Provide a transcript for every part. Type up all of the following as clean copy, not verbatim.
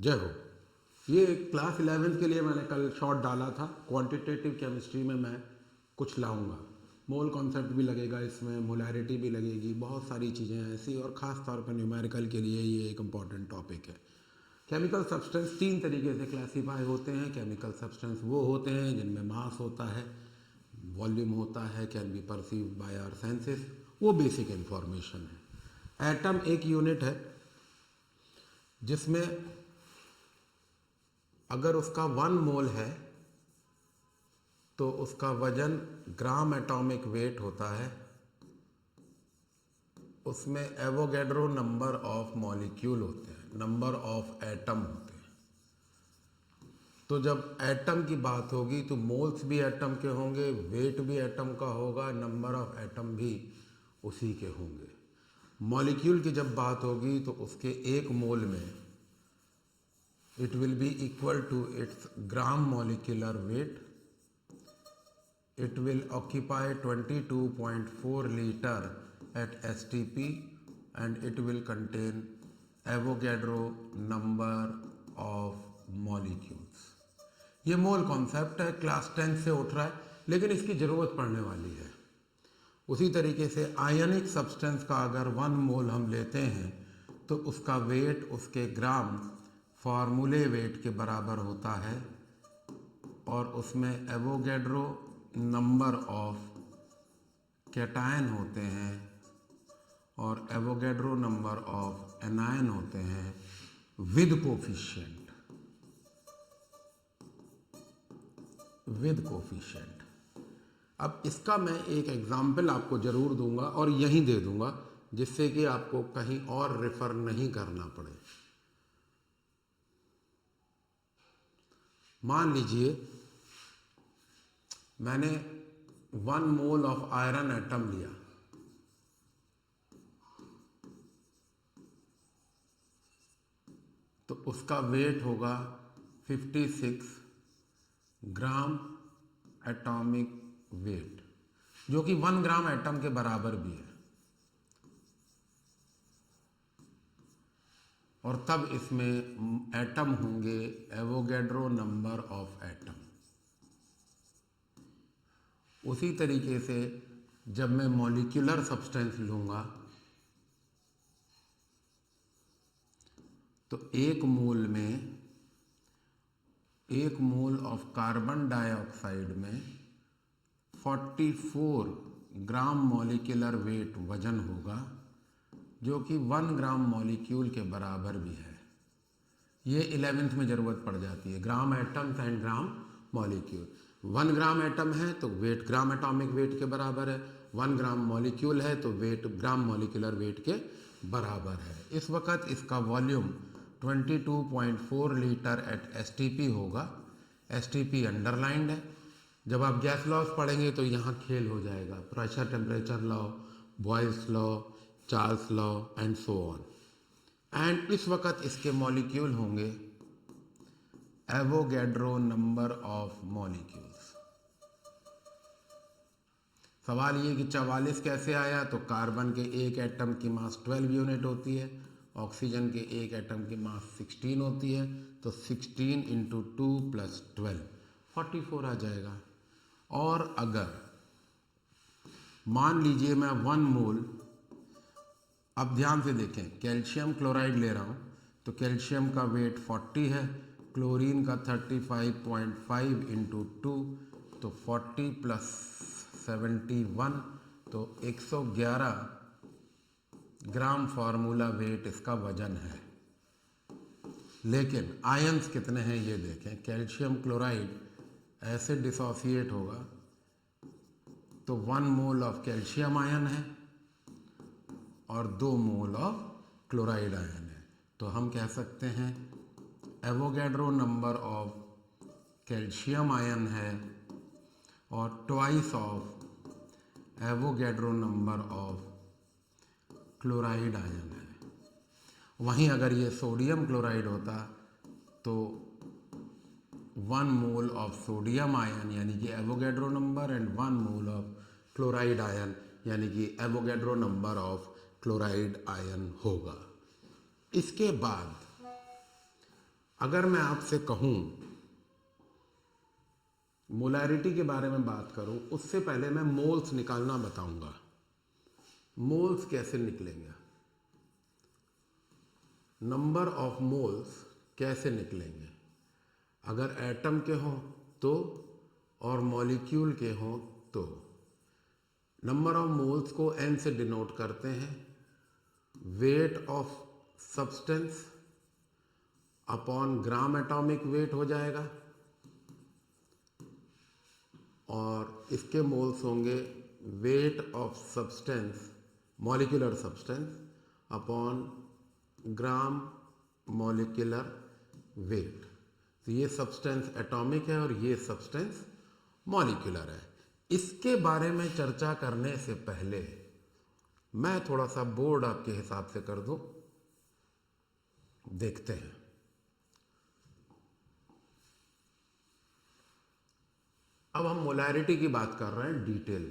जय हो। ये क्लास 11th के लिए मैंने कल शॉर्ट डाला था। क्वांटिटेटिव केमिस्ट्री में मैं कुछ लाऊंगा, मोल कॉन्सेप्ट भी लगेगा इसमें, मोलैरिटी भी लगेगी, बहुत सारी चीज़ें ऐसी, और ख़ास तौर पर न्यूमेरिकल के लिए ये एक इम्पॉर्टेंट टॉपिक है। केमिकल सब्सटेंस 3 तरीके से क्लासीफाई होते हैं। केमिकल सब्सटेंस वो होते हैं जिनमें मास होता है, वॉल्यूम होता है, can be perceived by our senses, वो बेसिक इन्फॉर्मेशन है। एटम एक यूनिट है जिसमें अगर उसका 1 मोल है तो उसका वजन ग्राम एटॉमिक वेट होता है, उसमें एवोगैड्रो नंबर ऑफ मॉलिक्यूल होते हैं, नंबर ऑफ एटम होते हैं। तो जब एटम की बात होगी तो मोल्स भी एटम के होंगे, वेट भी एटम का होगा, नंबर ऑफ एटम भी उसी के होंगे। मॉलिक्यूल की जब बात होगी तो उसके 1 मोल में it will be equal to its gram molecular weight. It will occupy 22.4 liter at STP and it will contain Avogadro number of molecules. ये मोल कॉन्सेप्ट है, क्लास 10 से उठ रहा है, लेकिन इसकी ज़रूरत पड़ने वाली है। उसी तरीके से आयनिक सब्सटेंस का अगर 1 मोल हम लेते हैं तो उसका वेट उसके ग्राम फार्मूले वेट के बराबर होता है, और उसमें एवोगैड्रो नंबर ऑफ कैटायन होते हैं और एवोगैड्रो नंबर ऑफ एनायन होते हैं विद कोफिशिएंट। अब इसका मैं एक एग्जाम्पल आपको ज़रूर दूंगा और यहीं दे दूंगा, जिससे कि आपको कहीं और रेफर नहीं करना पड़े। मान लीजिए मैंने 1 मोल ऑफ आयरन एटम लिया, तो उसका वेट होगा 56 ग्राम एटॉमिक वेट, जो कि 1 ग्राम एटम के बराबर भी है। और तब इसमें एटम होंगे एवोगैड्रो नंबर ऑफ एटम। उसी तरीके से जब मैं मॉलिक्यूलर सब्सटेंस लूँगा तो 1 मोल में 1 मोल ऑफ कार्बन डाइऑक्साइड में 44 ग्राम मॉलिक्यूलर वेट वजन होगा, जो कि 1 ग्राम मॉलिक्यूल के बराबर भी है। ये 11th में ज़रूरत पड़ जाती है, gram atoms and gram molecule. 1 gram atom है तो वेट ग्राम एटॉमिक वेट के बराबर है, 1 ग्राम मॉलिक्यूल है तो वेट ग्राम मॉलिक्यूलर वेट के बराबर है। इस वक्त इसका वॉल्यूम 22.4 लीटर एट STP होगा। STP अंडरलाइंड है। जब आप गैस लॉस पढ़ेंगे तो यहाँ खेल हो जाएगा, pressure temperature law, Boyle's law, Charles law and so on. And इस वक्त इसके मॉलिक्यूल होंगे एवोगैड्रो नंबर ऑफ मॉलिक्यूल्स। सवाल ये कि 44 कैसे आया, तो कार्बन के एक एटम की मास 12 यूनिट होती है, ऑक्सीजन के एक एटम की मास 16 होती है, तो 16 इंटू 2 प्लस 12 44 आ जाएगा। और अगर मान लीजिए मैं 1 मोल, अब ध्यान से देखें, कैल्शियम क्लोराइड ले रहा हूँ तो कैल्शियम का वेट 40 है, क्लोरीन का 35.5 इंटू 2 तो 40 प्लस 71 तो 111 ग्राम फार्मूला वेट इसका वजन है। लेकिन आयंस कितने हैं ये देखें, कैल्शियम क्लोराइड ऐसे डिसोसिएट होगा तो 1 मोल ऑफ कैल्शियम आयन है और 2 मोल ऑफ क्लोराइड आयन है। तो हम कह सकते हैं Avogadro number of calcium ion है और twice of Avogadro number of chloride ion है। वहीं अगर ये सोडियम क्लोराइड होता तो 1 मोल ऑफ सोडियम आयन यानी कि Avogadro number and 1 mole of chloride ion यानी कि Avogadro number of chloride ion होगा। इसके बाद अगर मैं आपसे कहूं मोलैरिटी के बारे में बात करूं, उससे पहले मैं मोल्स निकालना बताऊंगा। मोल्स कैसे निकलेंगे, नंबर ऑफ मोल्स कैसे निकलेंगे। अगर एटम के हों तो, और मॉलिक्यूल के हों तो। नंबर ऑफ मोल्स को n से डिनोट करते हैं। Weight of substance upon gram atomic weight हो जाएगा, और इसके मोल्स होंगे weight of substance, molecular substance upon gram molecular wait. तो ये सब्सटेंस एटॉमिक है और ये सब्सटेंस मॉलिक्यूलर है। इसके बारे में चर्चा करने से पहले मैं थोड़ा सा बोर्ड आपके हिसाब से कर दूं, देखते हैं। अब हम मोलैरिटी की बात कर रहे हैं डिटेल।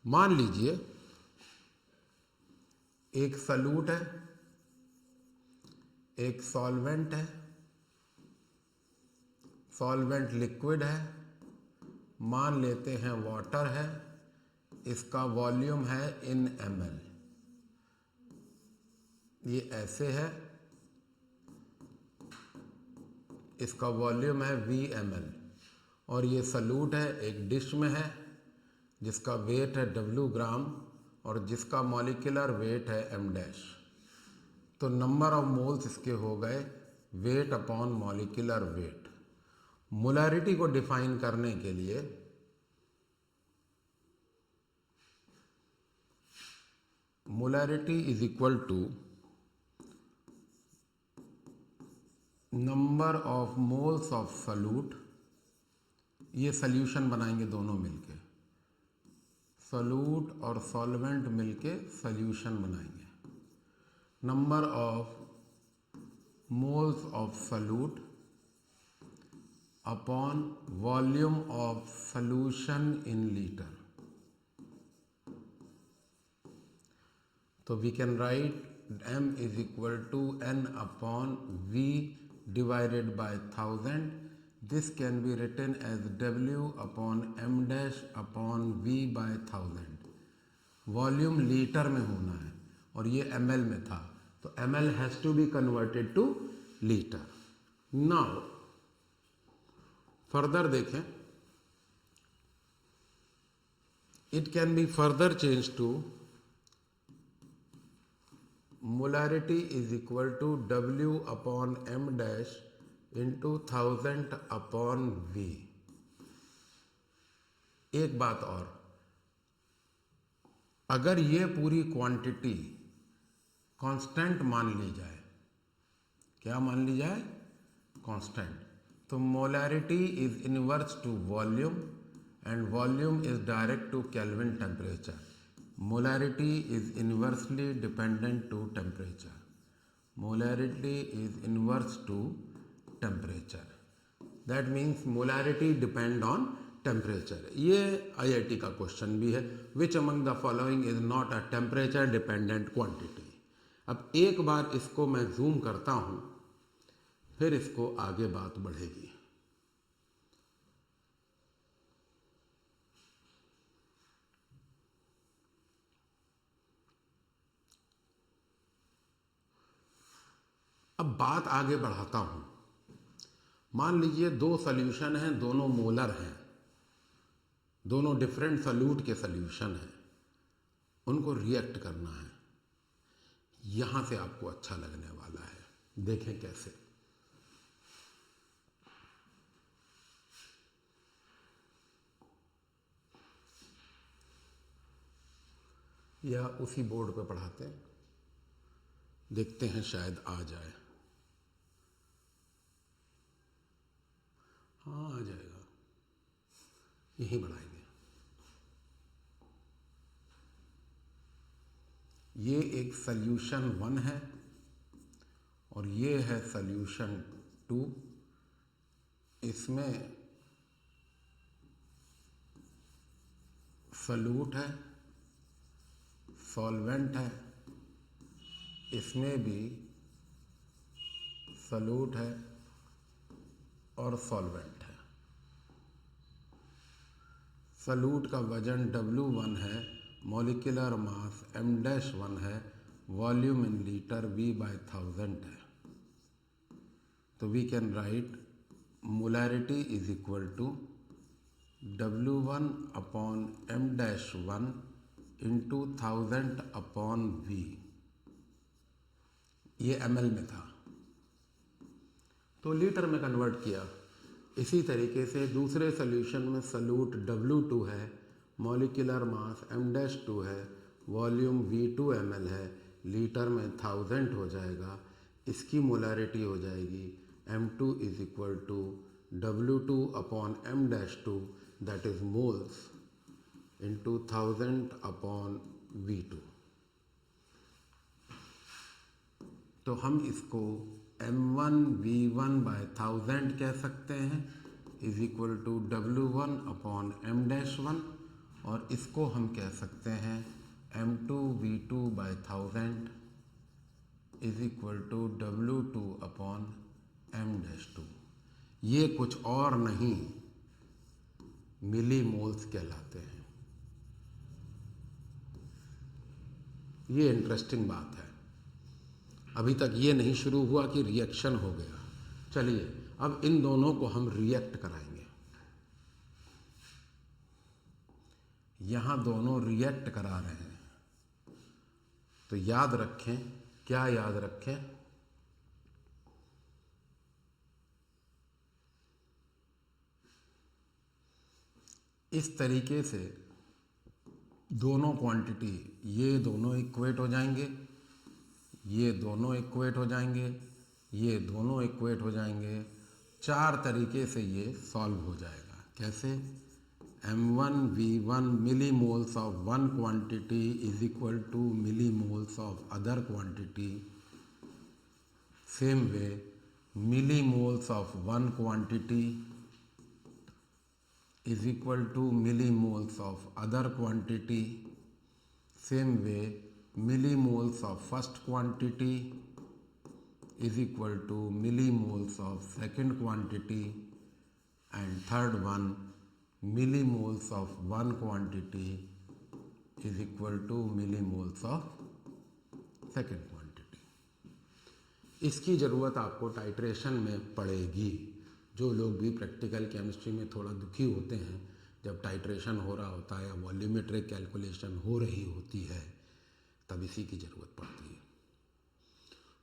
मान लीजिए एक सल्यूट है, एक सॉल्वेंट है, सॉल्वेंट लिक्विड है, मान लेते हैं वाटर है, इसका वॉल्यूम है इन ml, ये ऐसे है, इसका वॉल्यूम है VmL, और ये सल्यूट है, एक डिश में है जिसका वेट है W ग्राम और जिसका मॉलिक्यूलर वेट है m'। तो नंबर ऑफ मोल्स इसके हो गए weight upon molecular weight. Molarity को डिफाइन करने के लिए molarity is equal to number of moles of solute, ये सल्यूशन बनाएंगे दोनों मिलके, सल्यूट और सॉल्वेंट मिलके सल्यूशन बनाएंगे। Number of moles of solute upon volume of solution in litre. तो we can write m is equal to n upon v divided by 1000. This can be written as w upon m dash upon v by 1000. Volume litre में होना है और ये ml में था, तो ml has to be converted to litre. Now further देखें, it can be further change to molarity is equal to W upon m dash into 1000 upon V। एक बात और, अगर ये पूरी क्वांटिटी कांस्टेंट मान ली जाए, क्या मान ली जाए, कांस्टेंट, तो molarity is inverse to volume and volume is direct to Kelvin temperature. Molarity is inversely dependent to temperature. Molarity is inverse to temperature. That means molarity depend on temperature. ये IIT का question भी है, which among the following is not a temperature dependent quantity. अब एक बार इसको मैं zoom करता हूँ, फिर इसको आगे बात बढ़ेगी। अब बात आगे बढ़ाता हूं। मान लीजिए दो सॉल्यूशन हैं, दोनों मोलर हैं, दोनों डिफरेंट सॉल्यूट के सॉल्यूशन हैं, उनको रिएक्ट करना है। यहां से आपको अच्छा लगने वाला है, देखें कैसे। या उसी बोर्ड पे पढ़ाते हैं, देखते हैं शायद आ जाए। हाँ आ जाएगा, यही बढ़ाएंगे। ये एक सॉल्यूशन 1 है और ये है सॉल्यूशन 2। इसमें सॉल्यूट है, सॉल्वेंट है, इसमें भी सल्यूट है और सॉल्वेंट है। सल्यूट का वजन W1 है, मॉलिक्यूलर मास M-1 है, वॉल्यूम इन लीटर V/1000 है। तो we can write molarity is equal to W1 upon M-1 into 1000 upon V। ये ml में था तो लीटर में कन्वर्ट किया। इसी तरीके से दूसरे सॉल्यूशन में सल्यूट W2 है, मॉलिक्यूलर मास M-2 है, वॉल्यूम V2 ml है, लीटर में 1000 हो जाएगा। इसकी मोलैरिटी हो जाएगी M2 is equal to W2 upon M-2 that is moles into 1000 upon V2। तो हम इसको M1V1/1000 कह सकते हैं is equal to W1 upon M-1, और इसको हम कह सकते हैं M2V2/1000 is equal to W2 upon M-2। ये कुछ और नहीं मिली मोल्स कहलाते हैं। ये इंटरेस्टिंग बात है। अभी तक ये नहीं शुरू हुआ कि रिएक्शन हो गया। चलिए अब इन दोनों को हम रिएक्ट कराएंगे। यहाँ दोनों रिएक्ट करा रहे हैं तो याद रखें, क्या याद रखें, इस तरीके से दोनों क्वांटिटी, ये दोनों इक्वेट हो जाएंगे, ये दोनों इक्वेट हो जाएंगे, ये दोनों इक्वेट हो जाएंगे। 4 तरीके से ये सॉल्व हो जाएगा। कैसे? M1V1 millimoles of one quantity is equal to millimoles of other quantity. Same way millimoles of one quantity is equal to millimoles of other quantity. Same way millimoles of first quantity is equal to millimoles of second quantity, and third one millimoles of one quantity is equal to millimoles of second quantity। इसकी ज़रूरत आपको titration में पड़ेगी। जो लोग भी practical chemistry में थोड़ा दुखी होते हैं, जब टाइट्रेशन हो रहा होता है या वॉल्यूमेट्रिक कैलकुलेशन हो रही होती है, तब इसी की ज़रूरत पड़ती है।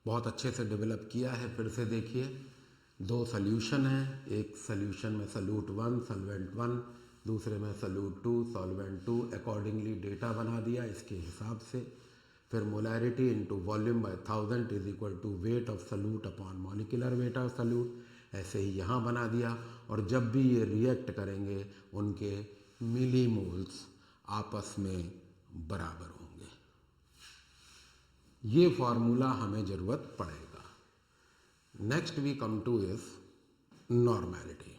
बहुत अच्छे से डेवलप किया है। फिर से देखिए, 2 सॉल्यूशन हैं। एक सॉल्यूशन में सल्यूट 1 सॉल्वेंट 1, दूसरे में सल्यूट 2 सॉल्वेंट 2। अकॉर्डिंगली डेटा बना दिया इसके हिसाब से। फिर molarity into volume by 1000 is equal to weight of solute upon molecular weight of solute. ऐसे ही यहाँ बना दिया। और जब भी ये रिएक्ट करेंगे उनके मिलीमोल्स आपस में बराबर होंगे। ये फार्मूला हमें ज़रूरत पड़ेगा। Next we come to is normality.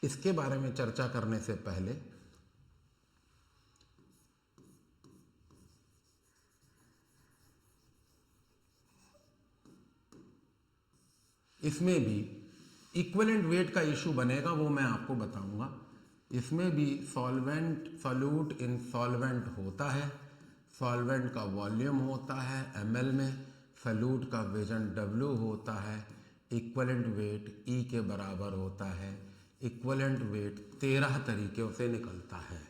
इसके बारे में चर्चा करने से पहले इसमें भी इक्विवेलेंट वेट का इशू बनेगा, वो मैं आपको बताऊंगा। इसमें भी सॉल्वेंट सॉल्यूट इन सॉल्वेंट होता है। सॉल्वेंट का वॉल्यूम होता है ml में, सल्यूट का वजन W होता है, इक्विवेलेंट वेट E के बराबर होता है। इक्विवेलेंट वेट 13 तरीक़ों से निकलता है।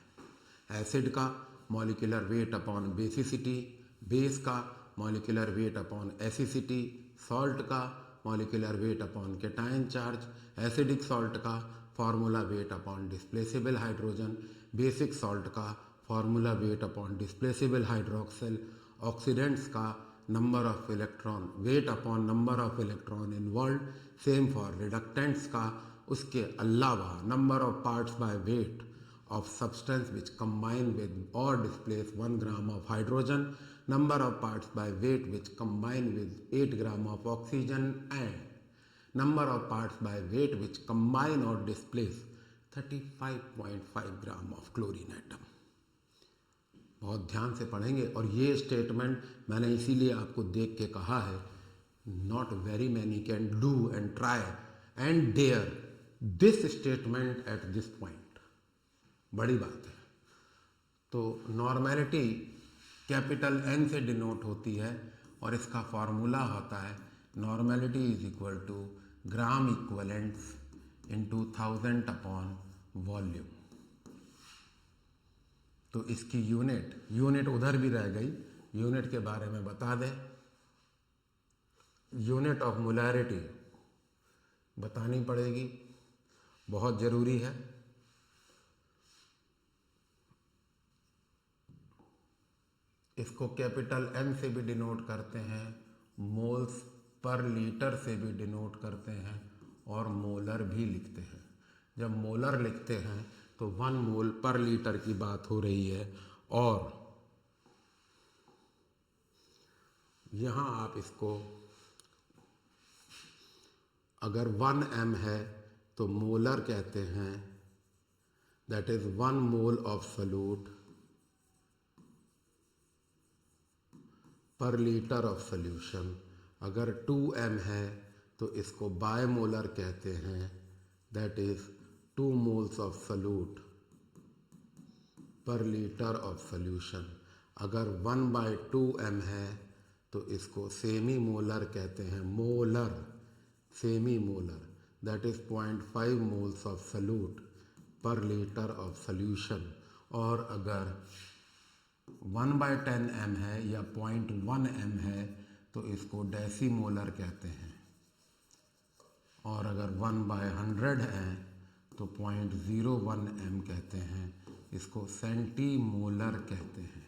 एसिड का molecular weight upon basicity, base का molecular weight upon acidity, salt का molecular weight upon cation charge, acidic salt का formula weight upon displaceable hydrogen, basic salt का formula weight upon displaceable hydroxyl, oxidants का number of electron weight upon number of electron involve. Same for reductants का, उसके अलावा number of parts by weight of substance which combine with or displace 1 gram of hydrogen, number of parts by weight which combine with 8 gram of oxygen, and number of parts by weight which combine or displace 35.5 gram of chlorine atom। बहुत ध्यान से पढ़ेंगे। और ये statement मैंने इसीलिए आपको देख के कहा है, not very many can do and try and dare this statement at this point. बड़ी बात है। तो नॉर्मेलिटी कैपिटल N से डिनोट होती है और इसका फॉर्मूला होता है normality is equal to gram equivalents into 1000 upon volume. तो इसकी यूनिट उधर भी रह गई, यूनिट के बारे में बता दें। यूनिट ऑफ मोलैरिटी बतानी पड़ेगी, बहुत ज़रूरी है। इसको कैपिटल M से भी डिनोट करते हैं, मोल्स पर लीटर से भी डिनोट करते हैं और मोलर भी लिखते हैं। जब मोलर लिखते हैं तो 1 मोल पर लीटर की बात हो रही है और यहाँ आप इसको अगर 1 m है तो मोलर कहते हैं, that is 1 mole of solute पर लीटर ऑफ सॉल्यूशन। अगर 2 m है तो इसको बायमोलर कहते हैं, that is 2 moles of solute पर लीटर ऑफ सॉल्यूशन। अगर 1/2 m है तो इसको सेमी मोलर कहते हैं, molar semi molar, that is 0.5 moles of solute पर लीटर ऑफ सॉल्यूशन। और अगर 1/10 m है या 0.1 m है तो इसको डेसीमोलर कहते हैं। और अगर 1/100 है तो 0.01 m कहते हैं, इसको सेंटीमोलर कहते हैं।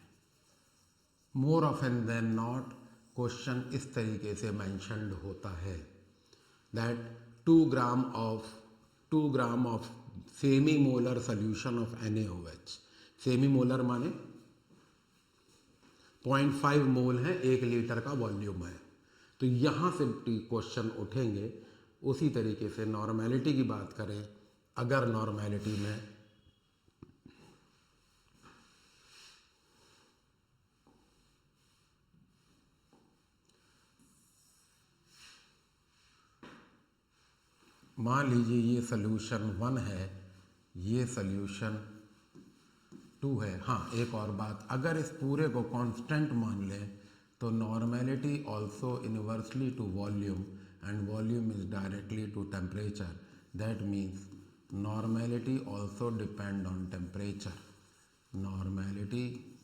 More often than not question इस तरीके से मेंशन्ड होता है that 2 gram of semi molar solution of NaOH। Semi molar माने 0.5 मोल है, 1 लीटर का वॉल्यूम है। तो यहाँ से क्वेश्चन उठेंगे। उसी तरीके से नॉर्मेलिटी की बात करें, अगर नॉर्मेलिटी में मान लीजिए ये सोल्यूशन 1 है, ये सोल्यूशन 2 है। हाँ, एक और बात, अगर इस पूरे को कांस्टेंट मान लें तो normality also inversely to volume and volume is directly to temperature. That means normality also depend on temperature. Normality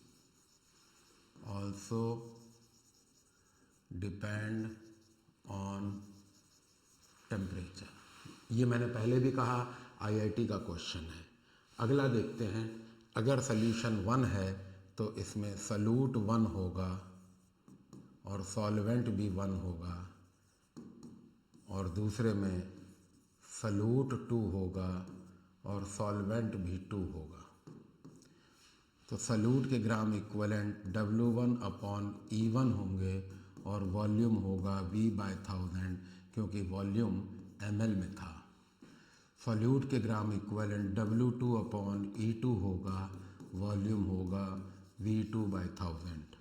also depend on temperature. ये मैंने पहले भी कहा, IIT का क्वेश्चन है। अगला देखते हैं, अगर सोल्यूशन 1 है तो इसमें सॉल्यूट 1 होगा और सॉल्वेंट भी 1 होगा, और दूसरे में सॉल्यूट 2 होगा और सॉल्वेंट भी 2 होगा। तो सॉल्यूट के ग्राम इक्विवेलेंट W1/E1 होंगे और वॉल्यूम होगा V/1000, क्योंकि वॉल्यूम ml में था। सॉल्यूट के ग्राम इक्विवेलेंट W2/E2 होगा, वॉल्यूम होगा V2/1000।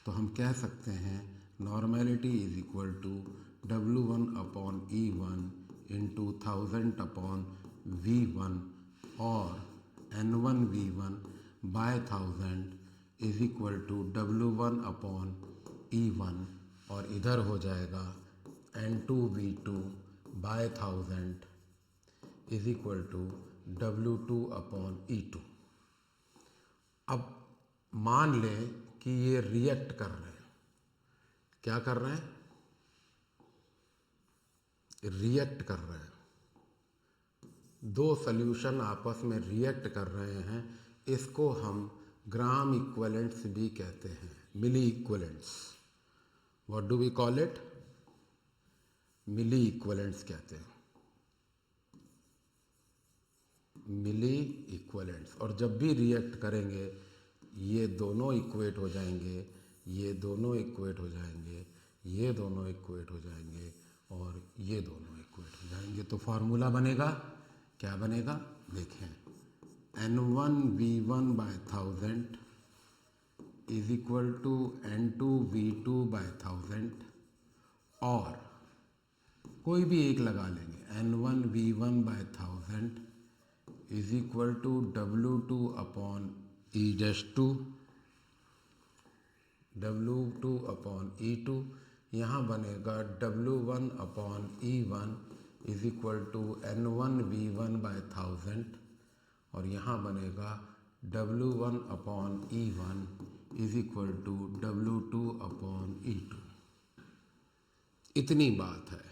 तो हम कह सकते हैं normality is equal to W1/E1 into 1000/V1 और N1V1/1000 is equal to W1/E1, और इधर हो जाएगा N2V2/1000 is equal to W2/E2। अब मान लें कि ये रिएक्ट कर रहे हैं। क्या कर रहे हैं? रिएक्ट कर रहे हैं। 2 सॉल्यूशन आपस में रिएक्ट कर रहे हैं। इसको हम ग्राम इक्विवेलेंट्स भी कहते हैं, milli equivalents. What do we call it? Milli equivalents कहते हैं, मिली इक्विवेलेंट्स। और जब भी रिएक्ट करेंगे ये दोनों इक्वेट हो जाएंगे, ये दोनों इक्वेट हो जाएंगे, ये दोनों इक्वेट हो जाएंगे और ये दोनों इक्वेट हो जाएंगे। तो फार्मूला बनेगा, क्या बनेगा? देखें, N1V1/1000 is equal to N2V2/1000 और कोई भी एक लगा लेंगे, N1V1/1000 is equal to W2/E2, W2/E2, यहाँ बनेगा W1/E1 is equal to N1V1/1000 और यहाँ बनेगा W1/E1 is equal to W2/E2। इतनी बात है।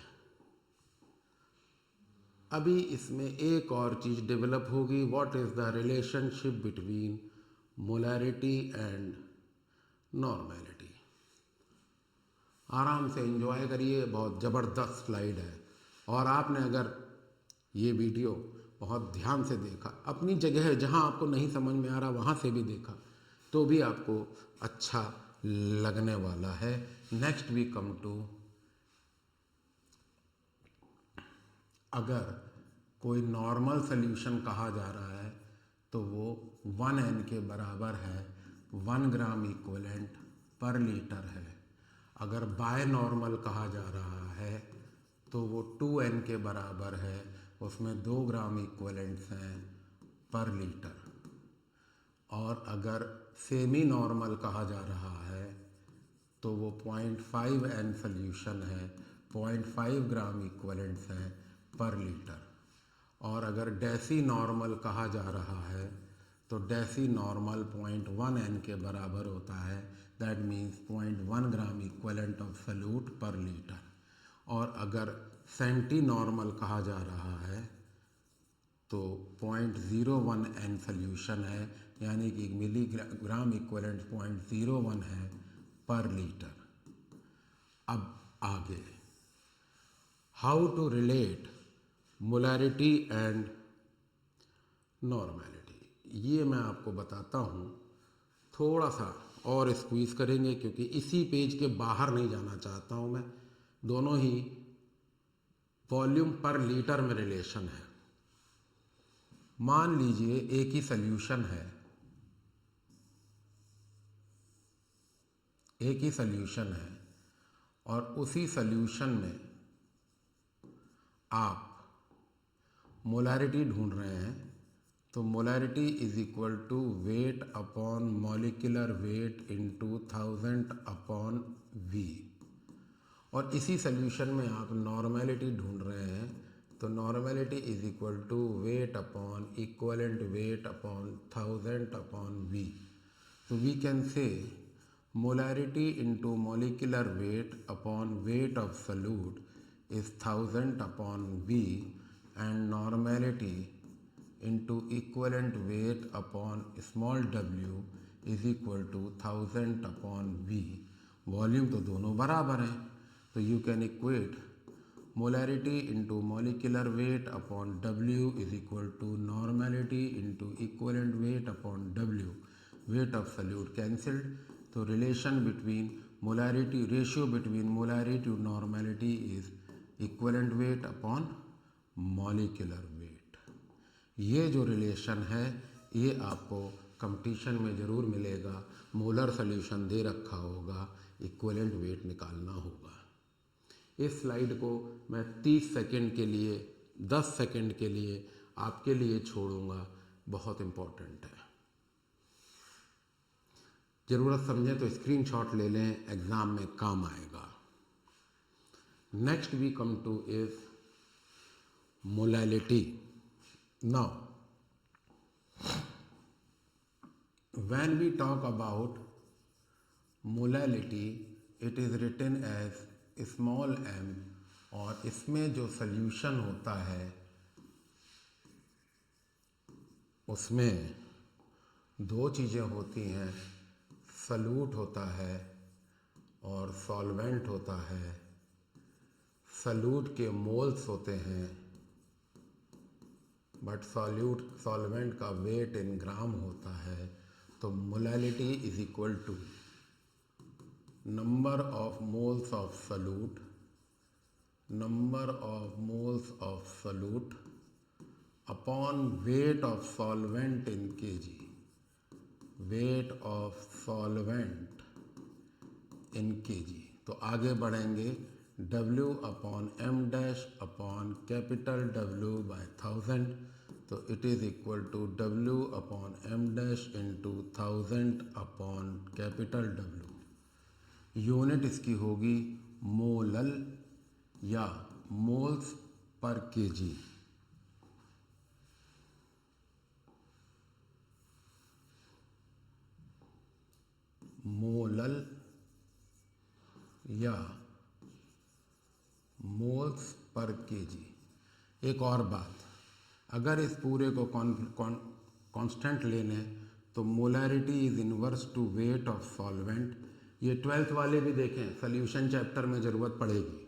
अभी इसमें एक और चीज़ डेवलप होगी, what is the relationship between molarity and normality. आराम से एंजॉय करिए, बहुत ज़बरदस्त स्लाइड है। और आपने अगर ये वीडियो बहुत ध्यान से देखा, अपनी जगह जहाँ आपको नहीं समझ में आ रहा वहाँ से भी देखा, तो भी आपको अच्छा लगने वाला है। नेक्स्ट वी कम टू, अगर कोई नॉर्मल सॉल्यूशन कहा जा रहा है तो वो 1n के बराबर है, 1 ग्राम इक्विवेलेंट पर लीटर है। अगर बाय नॉर्मल कहा जा रहा है तो वो 2n के बराबर है, उसमें 2 ग्राम इक्विवेलेंट्स हैं पर लीटर। और अगर सेमी नॉर्मल कहा जा रहा है तो वो 0.5n सॉल्यूशन है, 0.5 ग्राम इक्विवेलेंट्स हैं पर लीटर। और अगर डेसी नॉर्मल कहा जा रहा है तो डेसी नॉर्मल 0.1n के बराबर होता है, that means 0.1 gram equivalent of solute पर लीटर। और अगर सेंटी नॉर्मल कहा जा रहा है तो 0.01n सॉल्यूशन है, यानी कि मिलीग्राम इक्विवेलेंट 0.01 है पर लीटर। अब आगे, how to relate molarity and normality, ये मैं आपको बताता हूँ। थोड़ा सा और स्क्वीज करेंगे क्योंकि इसी पेज के बाहर नहीं जाना चाहता हूँ मैं। दोनों ही वॉल्यूम पर लीटर में रिलेशन है। मान लीजिए एक ही सॉल्यूशन है, एक ही सॉल्यूशन है और उसी सॉल्यूशन में आप मोलैरिटी ढूंढ रहे हैं, तो molarity is equal to weight upon molecular weight into 1000/V। और इसी सॉल्यूशन में आप नॉर्मेलिटी ढूंढ रहे हैं, तो normality is equal to weight upon equivalent weight upon 1000/V। तो we can say molarity into molecular weight upon weight of solute is 1000/V and normality into equivalent weight upon small w is equal to 1000/V। Volume तो दोनों बराबर हैं, तो you can equate molarity into molecular weight upon W is equal to normality into equivalent weight upon W, weight of solute cancelled. तो relation between molarity, ratio between molarity to normality is equivalent weight upon molecular weight. ये जो relation है ये आपको competition में ज़रूर मिलेगा। Molar solution दे रखा होगा, इक्विवेलेंट वेट निकालना होगा। इस स्लाइड को मैं 30 सेकंड के लिए, 10 सेकंड के लिए आपके लिए छोड़ूंगा, बहुत इम्पोर्टेंट है। ज़रूरत समझें तो स्क्रीनशॉट ले लें, एग्ज़ाम में काम आएगा। Next we come to is molality. Now when we talk about molality, it is written as small m, और इसमें जो सल्यूशन होता है उसमें दो चीज़ें होती हैं, सॉल्यूट होता है और सॉल्वेंट होता है। सॉल्यूट के मोल्स होते हैं बट सॉल्वेंट का वेट इन ग्राम होता है। तो molality is equal to number of moles of solute, number of moles of solute upon weight of solvent in KG, weight of solvent in KG. तो आगे बढ़ेंगे W upon m dash upon capital W by 1000, तो it is equal to W upon m dash into 1000 upon capital W। Unit इसकी होगी molal या moles per KG. Molal या moles per KG. एक और बात, अगर इस पूरे को कांस्टेंट लेने तो molarity is inverse to weight of solvent. ये 12th वाले भी देखें, सॉल्यूशन चैप्टर में ज़रूरत पड़ेगी।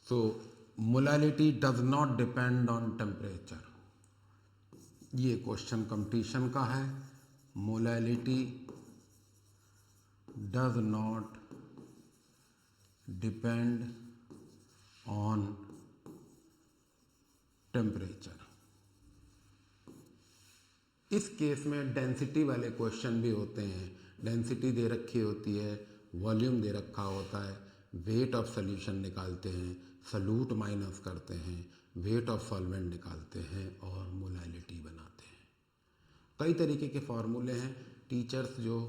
तो molarity does not depend on temperature, ये क्वेश्चन कंपटीशन का है। Molarity does not depend on temperature. इस केस में डेंसिटी वाले क्वेश्चन भी होते हैं। डेंसिटी दे रखी होती है, वॉल्यूम दे रखा होता है, वेट ऑफ सॉल्यूशन निकालते हैं, सॉल्यूट माइनस करते हैं, वेट ऑफ सॉल्वेंट निकालते हैं और मोलैलिटी बनाते हैं। कई तरीके के फार्मूले हैं। टीचर्स जो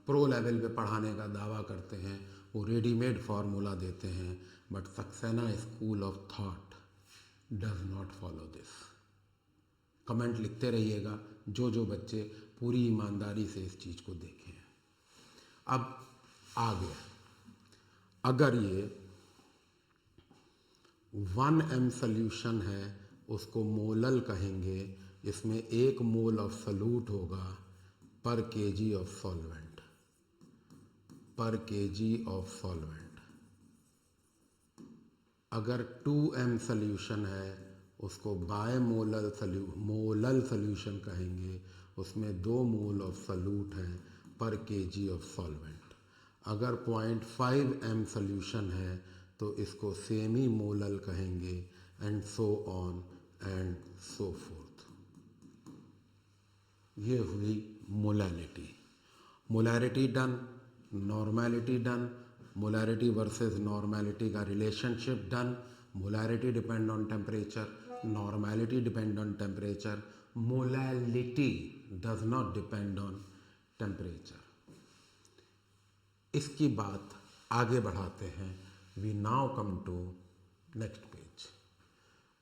प्रो लेवल पे पढ़ाने का दावा करते हैं वो रेडीमेड फार्मूला देते हैं, but Saxena school of thought does not follow this. Comment लिखते रहिएगा जो बच्चे पूरी ईमानदारी से इस चीज़ को देखें। अब आगे, अगर ये 1m सॉल्यूशन है उसको मोलल कहेंगे। इसमें 1 मोल ऑफ सॉल्यूट होगा पर केजी ऑफ सॉल्वेंट, पर केजी ऑफ सॉल्वेंट। अगर 2m सॉल्यूशन है उसको बायमोलल मोलल सॉल्यूशन कहेंगे। उसमें 2 मोल ऑफ सॉल्यूट है पर केजी ऑफ सॉल्वेंट। अगर 0.5m सॉल्यूशन है तो इसको सेमी मोलल कहेंगे, and so on and so forth. ये हुई molality. Molarity done, normality done, molarity versus normality का relationship done. Molarity depend on temperature, normality depend on temperature, molality does not depend on temperature. इसकी बात आगे बढ़ाते हैं। We now come to next page.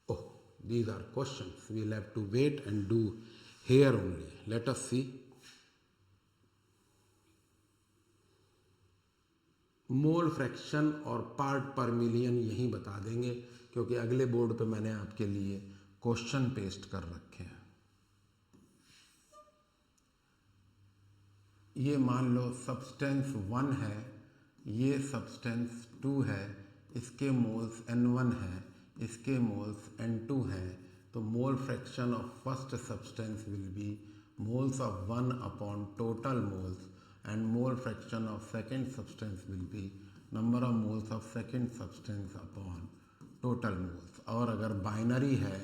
Oh, these are questions we'll have to wait and do here only. Let us see. Mole fraction और part पर million यहीं बता देंगे, क्योंकि अगले बोर्ड पे मैंने आपके लिए क्वेश्चन पेस्ट कर रखे हैं। ये मान लो सब्सटेंस 1 है, ये सब्सटेंस 2 है, इसके मोल्स N1 है, इसके मोल्स N2 है। तो mole fraction of first substance will be moles of 1 upon total moles, and mole fraction of second substance will be number of moles of second substance upon total moles. और अगर binary है,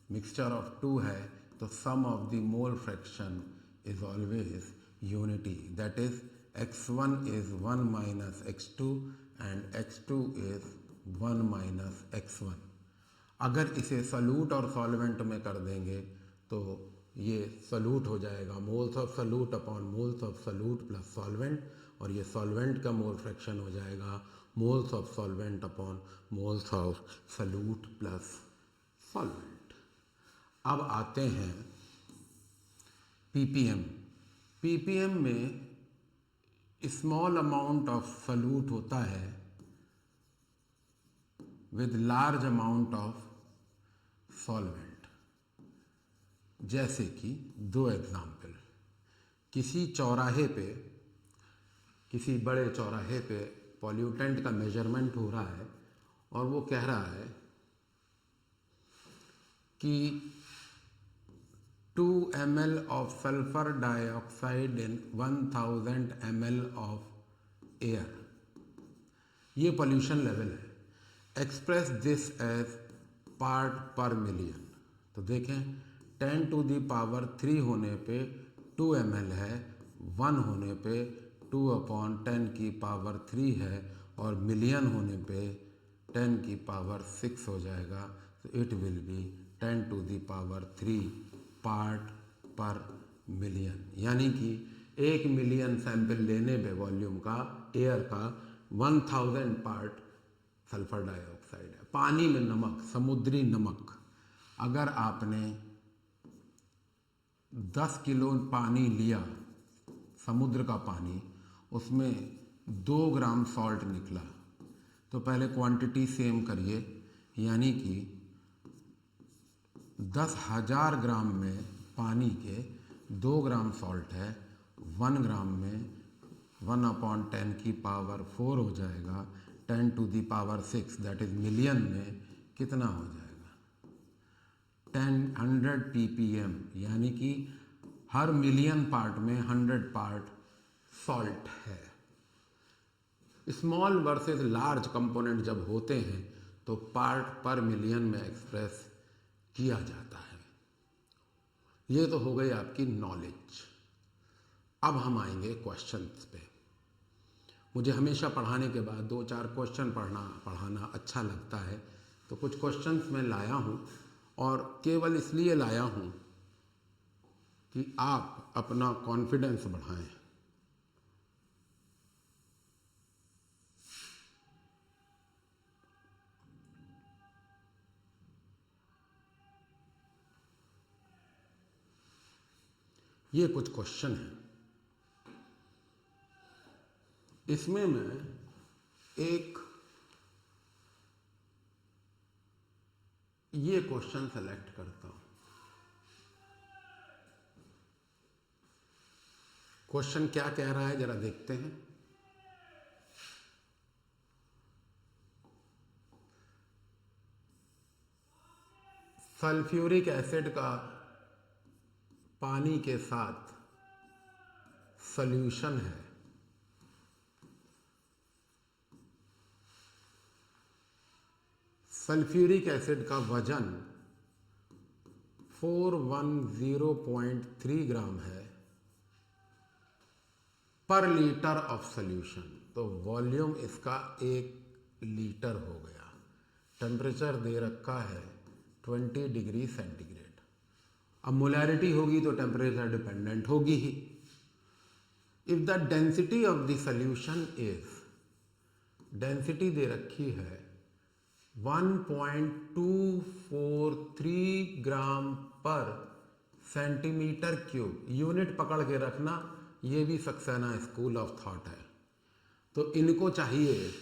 mixture of 2 है, तो sum of the mole fraction is always unity, that is x1 is 1 minus x2 and x2 is 1 minus x1। अगर इसे solute और solvent में कर देंगे तो ये सॉल्यूट हो जाएगा, moles of solute upon moles of solute plus solvent, और ये सॉल्वेंट का मोल फ्रैक्शन हो जाएगा moles of solvent upon moles of solute plus solvent. अब आते हैं पीपीएम। पीपीएम में स्मॉल अमाउंट ऑफ सॉल्यूट होता है with large amount of solvent. जैसे कि 2 एग्जाम्पल, किसी चौराहे पे, किसी बड़े चौराहे पे पॉल्यूटेंट का मेजरमेंट हो रहा है और वो कह रहा है कि 2 ml of sulfur dioxide in 1000 ml of air, ये पॉल्यूशन लेवल है। एक्सप्रेस दिस एज पार्ट पर मिलियन। तो देखें 10 to the power 3 होने पे 2 ml है, 1 होने पे 2/10³ है और मिलियन होने पे 10⁶ हो जाएगा, तो इट विल बी 10⁻³ पार्ट पर मिलियन। यानी कि 1 मिलियन सैंपल लेने पे वॉल्यूम का एयर का 1000 पार्ट सल्फर डाइऑक्साइड है। पानी में नमक, समुद्री नमक, अगर आपने 10 किलो पानी लिया, समुद्र का पानी, उसमें 2 ग्राम सॉल्ट निकला, तो पहले क्वांटिटी सेम करिए, यानी कि 10,000 ग्राम में पानी के 2 ग्राम सॉल्ट है, 1 ग्राम में 1/10⁴ हो जाएगा, 10⁶, दैट इज मिलियन में कितना हो जाएगा, 100 ppm, यानी कि हर मिलियन पार्ट में 100 पार्ट सॉल्ट है। स्मॉल वर्सेस लार्ज कंपोनेंट जब होते हैं तो पार्ट पर मिलियन में एक्सप्रेस किया जाता है। ये तो हो गई आपकी नॉलेज। अब हम आएंगे क्वेश्चंस पे। मुझे हमेशा पढ़ाने के बाद 2-4 क्वेश्चन पढ़ाना अच्छा लगता है, तो कुछ क्वेश्चंस मैं लाया हूँ, और केवल इसलिए लाया हूँ कि आप अपना कॉन्फिडेंस बढ़ाएं। ये कुछ क्वेश्चन हैं, इसमें मैं एक ये क्वेश्चन सेलेक्ट करता हूं। क्वेश्चन क्या कह रहा है जरा देखते हैं। सल्फ्यूरिक एसिड का पानी के साथ सॉल्यूशन है, सल्फ्यूरिक एसिड का वजन 410.3 ग्राम है पर लीटर ऑफ सॉल्यूशन, तो वॉल्यूम इसका 1 लीटर हो गया। टेम्परेचर दे रखा है 20 डिग्री सेंटीग्रेड। अब मोलैरिटी होगी तो टेम्परेचर डिपेंडेंट होगी ही। If the density of the solution is, density दे रखी है 1.243 ग्राम पर सेंटीमीटर क्यूब। यूनिट पकड़ के रखना, ये भी सक्सेना स्कूल ऑफ थॉट है। तो इनको चाहिए,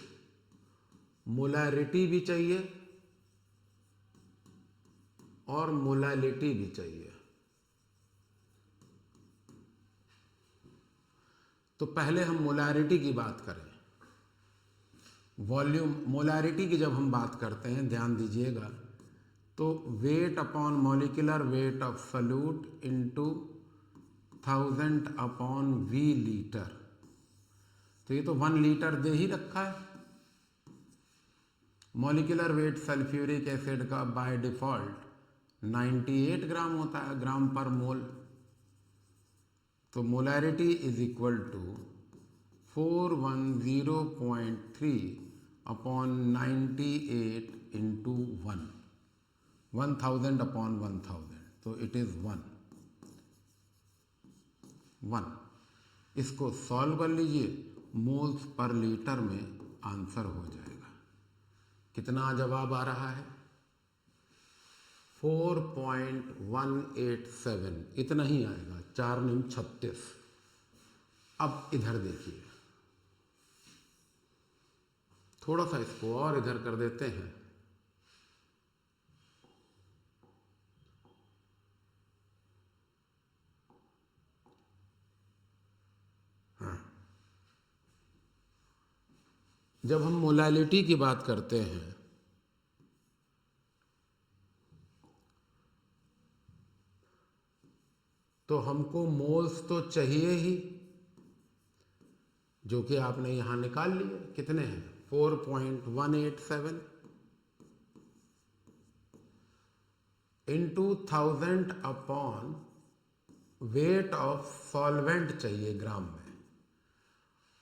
मोलैरिटी भी चाहिए और मोलैलिटी भी चाहिए। तो पहले हम मोलैरिटी की बात करें। वॉल्यूम, मोलैरिटी की जब हम बात करते हैं, ध्यान दीजिएगा, तो weight upon molecular weight of solute into 1000/V litre. तो ये तो 1 लीटर दे ही रखा है। मॉलिक्यूलर वेट सल्फ्यूरिक एसिड का बाय डिफॉल्ट 98 ग्राम होता है, ग्राम पर मोल। तो molarity is equal to 410.3/98 into 1, 1000/1000, तो इट इज 1। इसको सॉल्व कर लीजिए, मोल्स पर लीटर में आंसर हो जाएगा। कितना जवाब आ रहा है? 4.187, इतना ही आएगा, 4 नहीं 36। अब इधर देखिए, थोड़ा सा इसको और इधर कर देते हैं। हाँ, जब हम मोलैलिटी की बात करते हैं तो हमको मोल्स तो चाहिए ही, जो कि आपने यहां निकाल लिए। कितने हैं? 4.187 into 1000 upon weight of solvent चाहिए ग्राम में।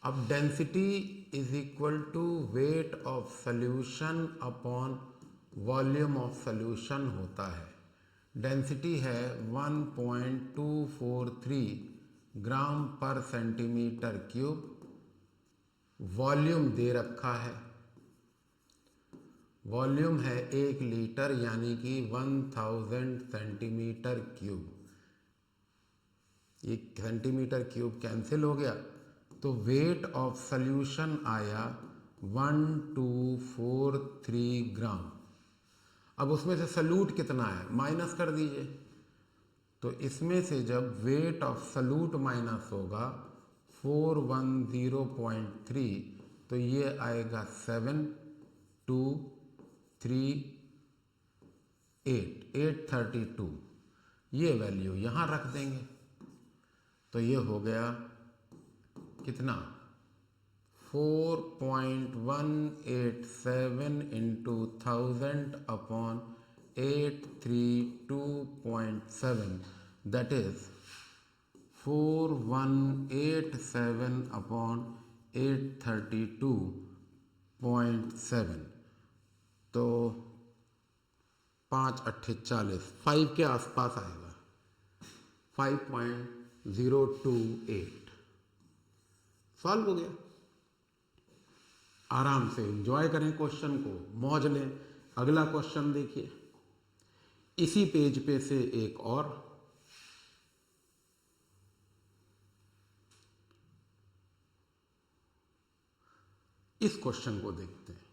अब density is equal to weight of solution upon volume of solution होता है। डेंसिटी है 1.243 ग्राम पर सेंटीमीटर क्यूब। वॉल्यूम दे रखा है, वॉल्यूम है 1 लीटर यानी कि 1000 सेंटीमीटर क्यूब। ये सेंटीमीटर क्यूब कैंसिल हो गया तो वेट ऑफ सोल्यूशन आया 1243 ग्राम। अब उसमें से सल्यूट कितना है माइनस कर दीजिए, तो इसमें से जब वेट ऑफ सल्यूट माइनस होगा 410.3 तो ये आएगा 832। ये वैल्यू यहाँ रख देंगे तो ये हो गया कितना 4.187 into 1000 upon 832.7 that is 4187 upon 832.7। तो 5 8 40, 5 के आसपास आएगा, 5.028। सॉल्व हो गया। आराम से एंजॉय करें क्वेश्चन को, मौज लें। अगला क्वेश्चन देखिए, इसी पेज पे से एक और। इस क्वेश्चन को देखते हैं।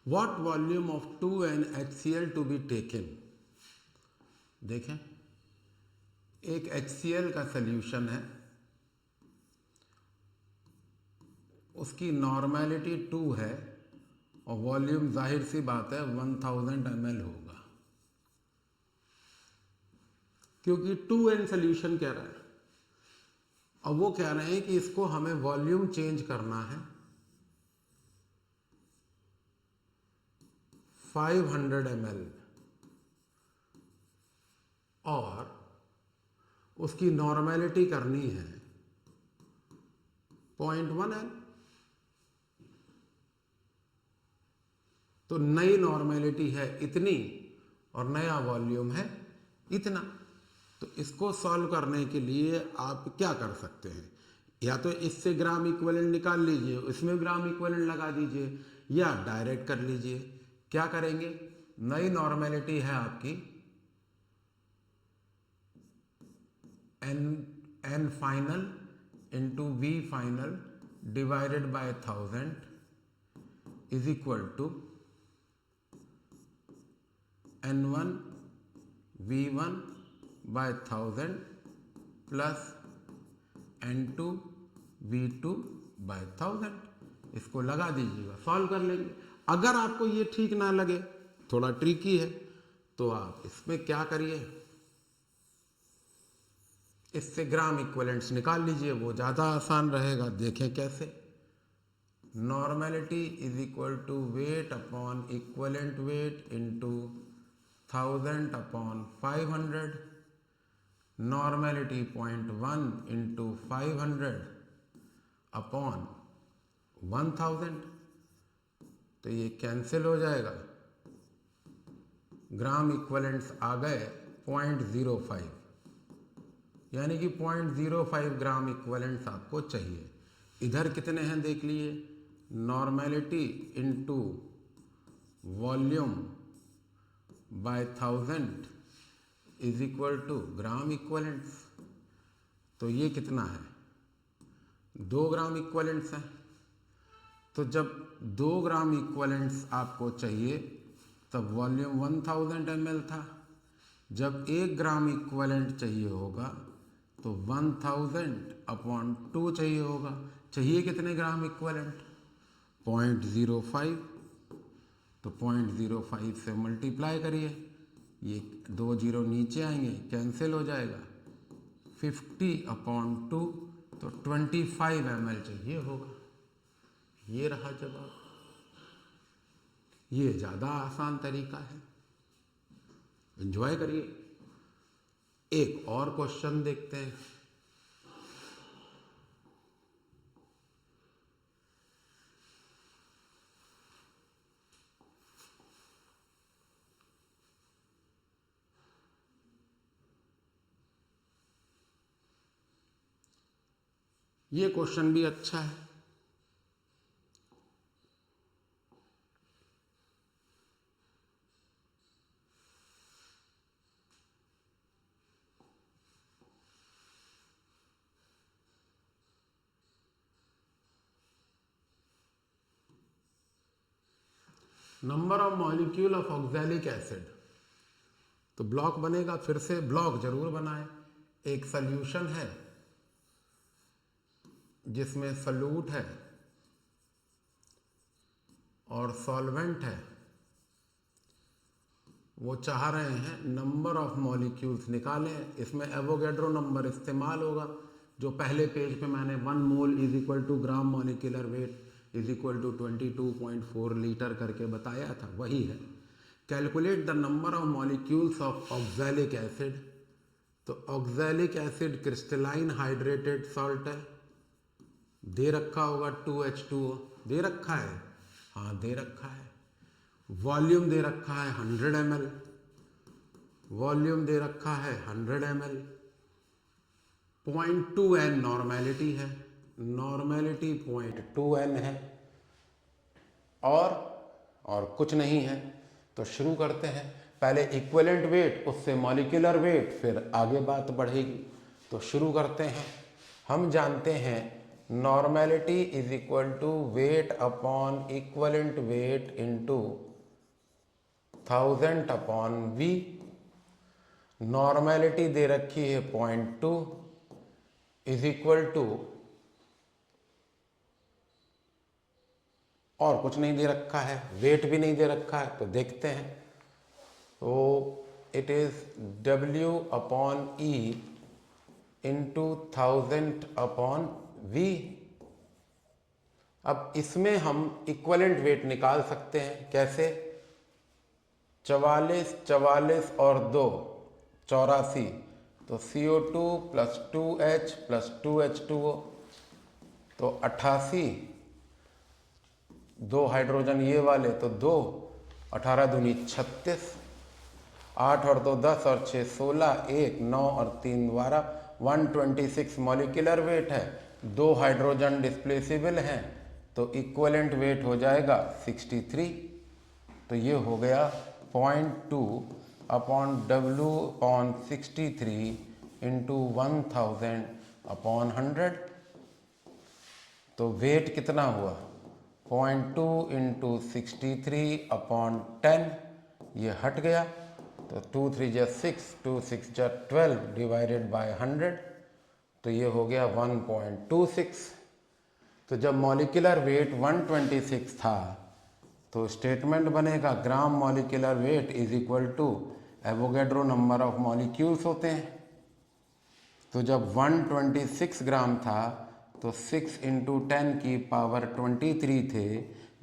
What volume of 2NHCl to be taken? देखें, एक HCl का सल्यूशन है, उसकी नॉर्मेलिटी 2 है और वॉल्यूम जाहिर सी बात है 1000 ml होगा, क्योंकि 2N सल्यूशन कह रहा है। अब वो कह रहे हैं कि इसको हमें वॉल्यूम चेंज करना है 500 ml और उसकी नॉर्मेलिटी करनी है 0.1 L। तो नई नॉर्मेलिटी है इतनी और नया वॉल्यूम है इतना। तो इसको सॉल्व करने के लिए आप क्या कर सकते हैं, या तो इससे ग्राम इक्विवेलेंट निकाल लीजिए, इसमें ग्राम इक्विवेलेंट लगा दीजिए, या डायरेक्ट कर लीजिए। क्या करेंगे, नई नॉर्मेलिटी है आपकी n final into v final divided by 1000 is equal to n1 v1 by 1000 plus n2 v2 by 1000। इसको लगा दीजिएगा, सॉल्व कर लेंगे। अगर आपको ये ठीक ना लगे, थोड़ा ट्रिकी है, तो आप इसमें क्या करिए, इससे ग्राम इक्विवेलेंट्स निकाल लीजिए, वो ज़्यादा आसान रहेगा। देखें कैसे। Normality is equal to weight upon equivalent weight into 1000 upon 500। Normality 0.1 into 500 upon 1000। तो ये कैंसिल हो जाएगा, ग्राम इक्विवेलेंट्स आ गए 0.05, यानी कि 0.05 ग्राम इक्विवेलेंट्स आपको चाहिए। इधर कितने हैं देख लिए, normality into volume by 1000 is equal to gram equivalents. तो ये कितना है, 2 ग्राम इक्विवेलेंट्स हैं। तो जब 2 ग्राम इक्विवेलेंट्स आपको चाहिए तब वॉल्यूम 1000 ml था। जब 1 ग्राम इक्विवेलेंट चाहिए होगा तो 1000 अपॉन 2 चाहिए होगा। चाहिए कितने ग्राम इक्विवेलेंट, 0.05। तो 0.05 से मल्टीप्लाई करिए, ये 2 जीरो नीचे आएंगे, कैंसिल हो जाएगा। 50 अपॉन 2 तो 25 ml चाहिए होगा। ये रहा जवाब। ये ज़्यादा आसान तरीका है, एंजॉय करिए। एक और क्वेश्चन देखते हैं। ये क्वेश्चन भी अच्छा है। Number of molecule of oxalic acid, तो ब्लॉक बनेगा, फिर से ब्लॉक जरूर बनाए। एक सॉल्यूशन है जिसमें सॉल्यूट है और सॉल्वेंट है, वो चाह रहे हैं नंबर ऑफ मॉलिक्यूल्स निकालें। इसमें एवोगैड्रो नंबर इस्तेमाल होगा, जो पहले पेज पे मैंने 1 mole is equal to gram molecular weight is equal to 22.4 litre करके बताया था, वही है। Calculate the number of molecules of oxalic acid, तो oxalic acid crystalline hydrated salt है, दे रखा होगा 2H2O, दे रखा है, हाँ दे रखा है। वॉल्यूम दे रखा है 100 ml, वॉल्यूम दे रखा है 100 ml। 0.2N नॉर्मेलिटी है, नॉर्मेलिटी 0.2N है, और कुछ नहीं है। तो शुरू करते हैं, पहले इक्विवेलेंट वेट, उससे मॉलिक्यूलर वेट, फिर आगे बात बढ़ेगी। तो शुरू करते हैं। हम जानते हैं normality is equal to weight upon equivalent weight into 1000 upon V। Normality दे रखी है 0.2 इज इक्वल टू, और कुछ नहीं दे रखा है, वेट भी नहीं दे रखा है, तो देखते हैं। तो it is W upon E into 1000 upon V। अब इसमें हम इक्विवेलेंट वेट निकाल सकते हैं, कैसे? 44 और 2 84, तो CO2 plus 2H plus 2H2O, तो 88, 2 हाइड्रोजन ये वाले, तो 2, 18 दूनी 36, 8 और 2 10 और 6 16, 1 9 और 3 12, 126 मॉलिक्यूलर वेट है। 2 हाइड्रोजन डिस्प्लेसिबल हैं, तो इक्विवेलेंट वेट हो जाएगा 63। तो ये हो गया 0.2 upon W upon 63 into 1000 upon 100। तो वेट कितना हुआ? 0.2 इंटू 63 अपॉन 10, ये हट गया, तो 2 3 जा 6, 2 6 जा 12 डिवाइडेड बाय 100, तो ये हो गया 1.26। तो जब मॉलिक्यूलर वेट 126 था, तो स्टेटमेंट बनेगा gram molecular weight is equal to Avogadro number of molecules होते हैं। तो जब 126 ग्राम था, तो 6 इंटू 10 की पावर 23 थे।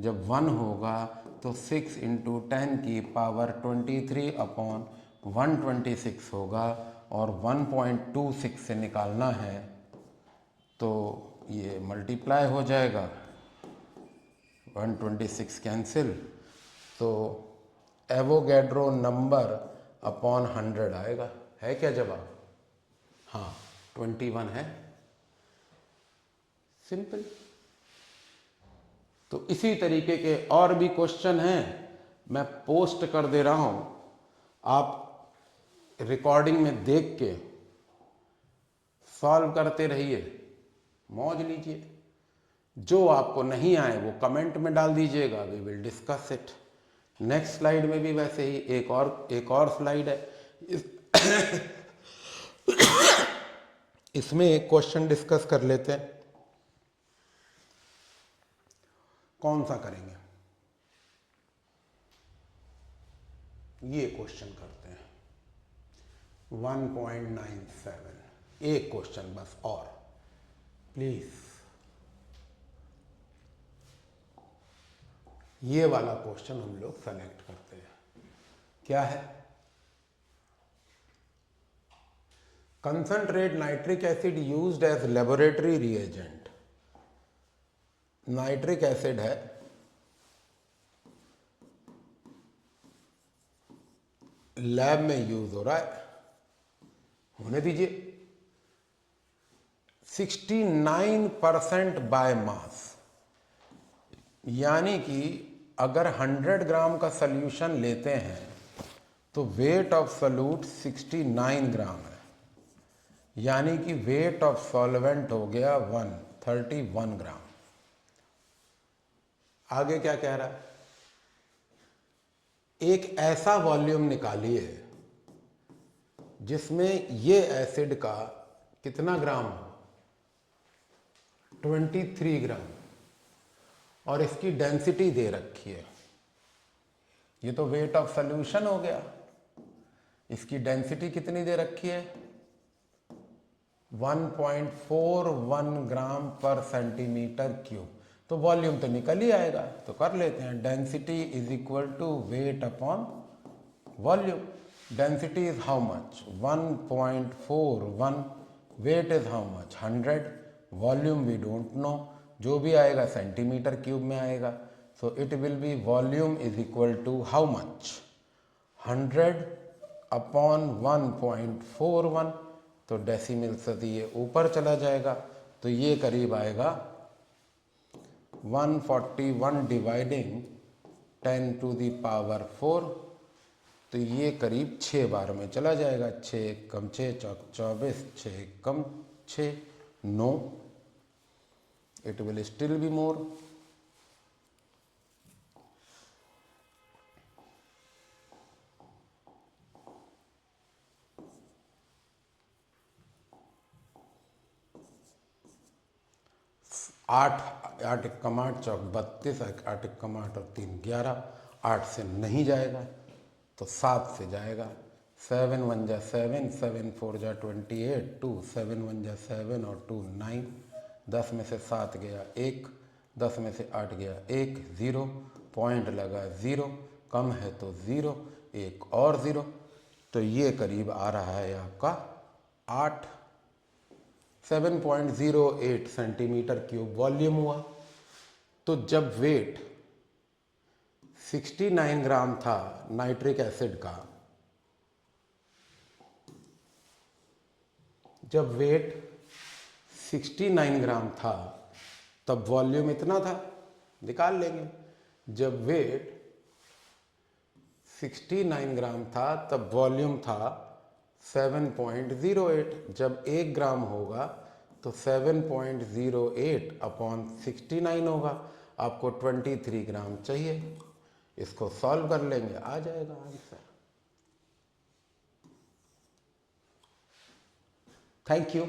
जब 1 होगा तो 6 इंटू 10 की पावर 23 अपॉन 126 होगा, और 1.26 से निकालना है, तो ये मल्टीप्लाई हो जाएगा, 126 कैंसिल, तो एवोगैड्रो नंबर अपॉन 100 आएगा। है क्या जवाब? हाँ 21 है। सिंपल। तो इसी तरीके के और भी क्वेश्चन हैं, मैं पोस्ट कर दे रहा हूं, आप रिकॉर्डिंग में देख के सॉल्व करते रहिए, मौज लीजिए। जो आपको नहीं आए वो कमेंट में डाल दीजिएगा, we will discuss it. Next slide में भी वैसे ही एक और स्लाइड है, इसमें एक क्वेश्चन डिस्कस कर लेते हैं। कौन सा करेंगे? ये क्वेश्चन करते हैं 1.97, एक क्वेश्चन बस और, प्लीज। ये वाला क्वेश्चन हम लोग सेलेक्ट करते हैं। क्या है? Concentrate nitric acid used as laboratory reagent. Nitric acid है, लैब में यूज हो रहा है, होने दीजिए। 69% बाय मास, यानी कि अगर 100 ग्राम का सोल्यूशन लेते हैं तो वेट ऑफ सोल्यूट 69 ग्राम है, यानी कि वेट ऑफ सॉल्वेंट हो गया 131 ग्राम। आगे क्या कह रहा है? एक ऐसा वॉल्यूम निकालिए जिसमें ये एसिड का कितना ग्राम हो, 23 ग्राम, और इसकी डेंसिटी दे रखी है। ये तो वेट ऑफ सोल्यूशन हो गया। इसकी डेंसिटी कितनी दे रखी है? 1.41 ग्राम पर सेंटीमीटर क्यूब। तो वॉल्यूम तो निकल ही आएगा, तो कर लेते हैं। Density is equal to weight upon volume. Density is how much? 1.41। Weight is how much? 100। Volume we don't know, जो भी आएगा सेंटीमीटर क्यूब में आएगा। So it will be volume is equal to how much? 100 upon 1.41। तो decimal से ये ऊपर चला जाएगा, तो ये करीब आएगा 141 डिवाइडिंग 10 टू द पावर 4। तो ये करीब 6 बार में चला जाएगा। 6 कम 6 चौक 24, 6 कम 6 9। It will still be more. आठ एक कम 8 चौक 32, 8 एक कम 8 और 3 11। 8 से नहीं जाएगा तो 7 से जाएगा। 7 1 जा 7, 7 4 जा 28, 2 7 1 जा 7 और 2 9। 10 में से 7 गया 1, 10 में से 8 गया 1, 0 पॉइंट लगा 0, कम है तो 0, एक और 0। तो ये करीब आ रहा है आपका 8, 7.08 सेंटीमीटर क्यूब वॉल्यूम हुआ। तो जब वेट 69 ग्राम था नाइट्रिक एसिड का, जब वेट 69 ग्राम था तब वॉल्यूम इतना था, निकाल लेंगे। जब वेट 69 ग्राम था तब वॉल्यूम था 7.08। जब 1 ग्राम होगा तो 7.08 अपॉन 69 होगा। आपको 23 ग्राम चाहिए। इसको सॉल्व कर लेंगे, आ जाएगा आंसर। Thank you.